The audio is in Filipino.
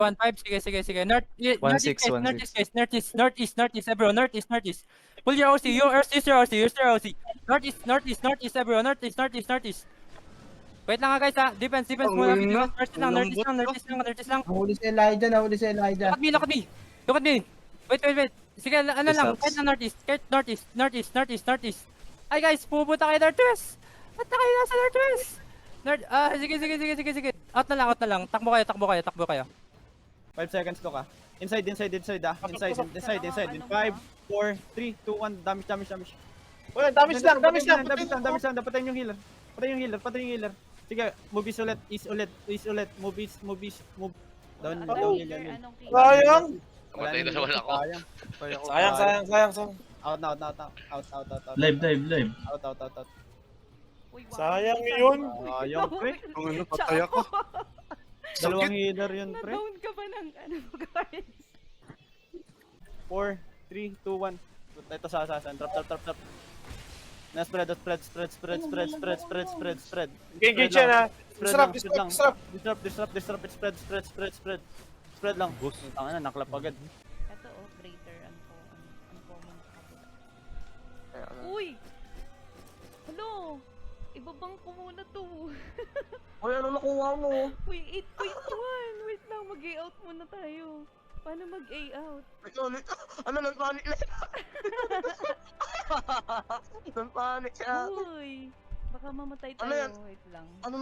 1-5, sige. Northeast 1-6, guys, northeast, everyone, northeast. Pull your OC, use your OC. Northeast, everyone, northeast. Wait lang guys ha, defense muna, defense, northeast lang. Nahuli si Elijah. Look at me. Wait. Sige, ano lang, kahit na northeast. Ay guys, pupunta kayo northwest. At na kayo nasa northwest. Sige. Out na lang. Takbo kayo. 5 seconds to ka. Inside ah. Inside. In 5, 4, 3, 2, 1. Damage. Wala, damage lang. Patayin yung healer. Sige, movies ulit. East ulit. Movies. Move. Down healer. Sayang. Matay na naman ako. Sayang. Out. Live. Out. Sayang yun. Sayang, pre. Kung ano, patay ako. Dalawang healer yun, pre. Na-down ka ba ng guys? 4, 3, 2, 1. Ito sa asasan. Drop. Na-spread. Engage yan ha. Disrupt. Spread. Spread lang. Tanga na, naklap agad. Ito greater uncommon. Uy! Hello! Ibabang ko muna to. Uy, ano nakuha mo? Uy, 8.1! Wait lang, mag-A-out muna tayo. Paano mag-A-out? Ano, nang-panic na? Nang-panic siya. Uy! Baka mamatay Ano tayo. yan? Wait lang. Ano